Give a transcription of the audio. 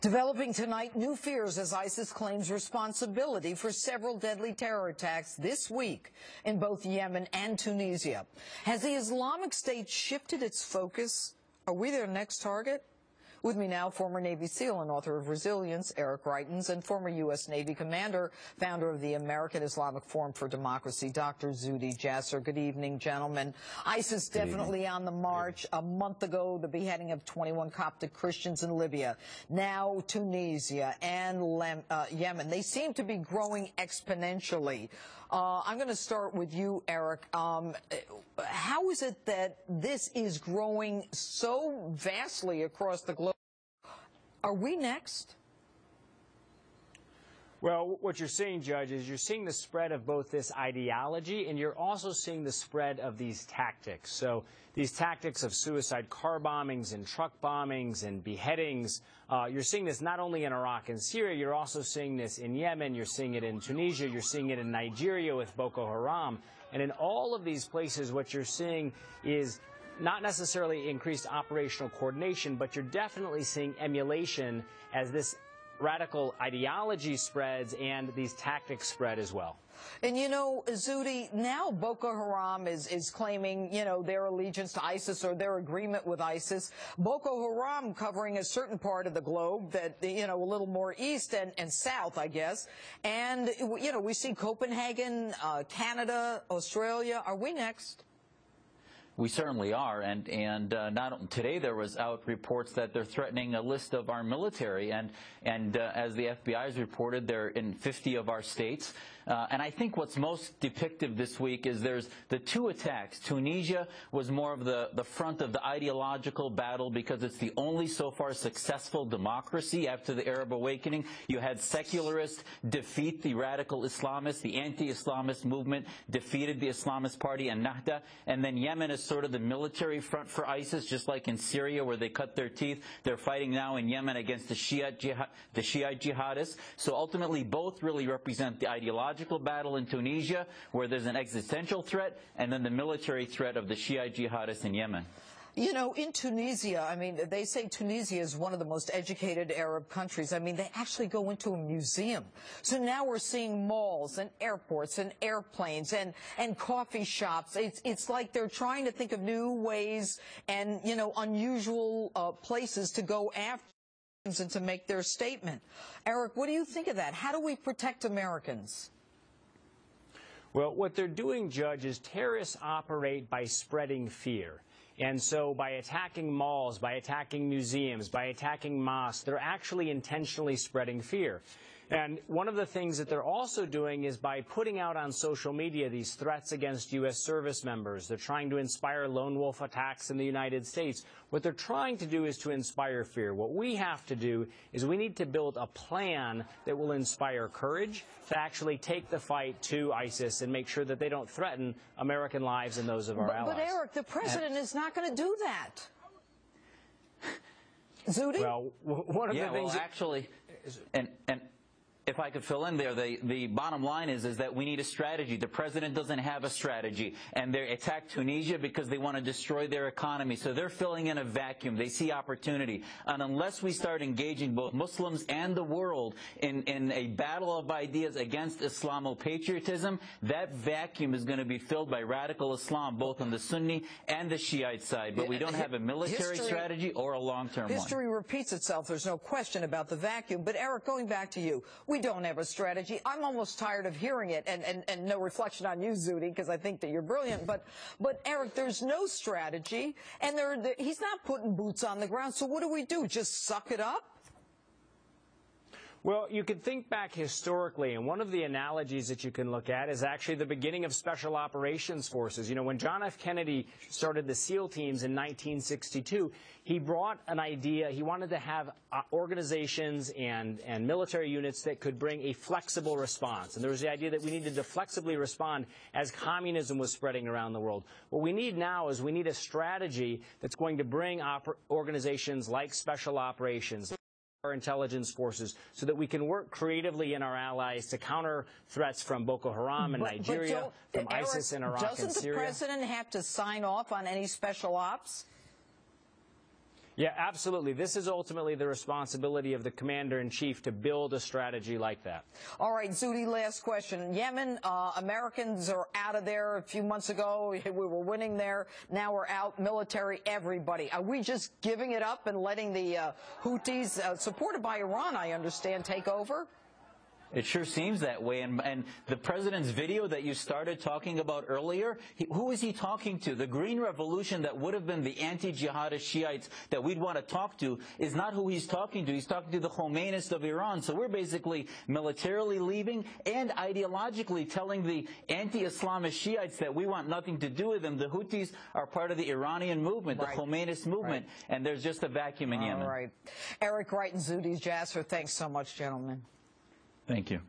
Developing tonight, new fears as ISIS claims responsibility for several deadly terror attacks this week in both Yemen and Tunisia. Has the Islamic State shifted its focus? Are we their next target? With me now, former Navy SEAL and author of Resilience, Eric Greitens, and former U.S. Navy commander, founder of the American Islamic Forum for Democracy, Dr. Zuhdi Jasser. Good evening, gentlemen. ISIS definitely on the march. A month ago, the beheading of 21 Coptic Christians in Libya. Now Tunisia and Yemen. They seem to be growing exponentially. I'm going to start with you, Eric. How is it that this is growing so vastly across the globe? Are we next? Well, what you're seeing, Judge, is you're seeing the spread of both this ideology and you're also seeing the spread of these tactics. So these tactics of suicide car bombings and truck bombings and beheadings, you're seeing this not only in Iraq and Syria, you're also seeing this in Yemen, you're seeing it in Tunisia, you're seeing it in Nigeria with Boko Haram. And in all of these places, what you're seeing is not necessarily increased operational coordination, but you're definitely seeing emulation as this radical ideology spreads and these tactics spread as well. And, you know, Zuhdi, now Boko Haram is claiming, you know, their allegiance to ISIS or their agreement with ISIS. Boko Haram covering a certain part of the globe that, you know, a little more east and south, I guess. And, you know, we see Copenhagen, Canada, Australia. Are we next? We certainly are, and not today there was out reports that they're threatening a list of our military, and as the FBI has reported, they're in 50 of our states. And I think what's most depictive this week is there's the two attacks. Tunisia was more of the front of the ideological battle because it's the only so far successful democracy after the Arab awakening. You had secularists defeat the radical Islamists, the anti-Islamist movement defeated the Islamist party and Nahda, and then Yemen is sort of the military front for ISIS, just like in Syria where they cut their teeth. They're fighting now in Yemen against the Shiite jihadists. So ultimately both really represent the ideological battle in Tunisia, where there's an existential threat, and then the military threat of the Shiite jihadists in Yemen. You know, in Tunisia, I mean, they say Tunisia is one of the most educated Arab countries. I mean, they actually go into a museum. So now we're seeing malls and airports and airplanes and coffee shops. It's like they're trying to think of new ways and, you know, unusual places to go after and to make their statement. Eric, what do you think of that? How do we protect Americans? Well, what they're doing, Judge, is terrorists operate by spreading fear. And so by attacking malls, by attacking museums, by attacking mosques, they're actually intentionally spreading fear. And one of the things that they're also doing is by putting out on social media these threats against U.S. service members. They're trying to inspire lone wolf attacks in the United States. What they're trying to do is to inspire fear. What we have to do is we need to build a plan that will inspire courage to actually take the fight to ISIS and make sure that they don't threaten American lives and those of our allies. But Eric, the president is not going to do that. Zuhdi? Well, one of the things... Well, actually, and if I could fill in there, the bottom line is that we need a strategy. The president doesn't have a strategy, and they attack Tunisia because they want to destroy their economy. So they're filling in a vacuum. They see opportunity. And unless we start engaging both Muslims and the world in a battle of ideas against Islamo-patriotism, that vacuum is going to be filled by radical Islam, both on the Sunni and the Shiite side. But we don't have a military strategy or a long-term one. History repeats itself. There's no question about the vacuum. But Eric, going back to you, we don't have a strategy. I'm almost tired of hearing it, and no reflection on you, Zuhdi, because I think that you're brilliant. But Eric, there's no strategy, and he's not putting boots on the ground. So what do we do? Just suck it up? Well, you could think back historically, and one of the analogies that you can look at is actually the beginning of Special Operations Forces. You know, when John F. Kennedy started the SEAL teams in 1962, he brought an idea. He wanted to have organizations and military units that could bring a flexible response. And there was the idea that we needed to flexibly respond as communism was spreading around the world. What we need now is we need a strategy that's going to bring organizations like Special Operations, our intelligence forces, so that we can work creatively in our allies to counter threats from Boko Haram in Nigeria, from ISIS in Iraq and Syria. Doesn't the president have to sign off on any special ops? Yeah, absolutely. This is ultimately the responsibility of the commander-in-chief to build a strategy like that. All right, Zudi, last question. Yemen, Americans are out of there. A few months ago, we were winning there. Now we're out. Military, everybody. Are we just giving it up and letting the Houthis, supported by Iran, I understand, take over? It sure seems that way. And the president's video that you started talking about earlier, who is he talking to? The Green Revolution that would have been the anti-jihadist Shiites that we'd want to talk to is not who he's talking to. He's talking to the Khomeinists of Iran. So we're basically militarily leaving and ideologically telling the anti-Islamist Shiites that we want nothing to do with them. The Houthis are part of the Iranian movement, the Khomeinist movement, and there's just a vacuum in Yemen. All right. Eric Wright and Zudi Jasser, thanks so much, gentlemen. Thank you.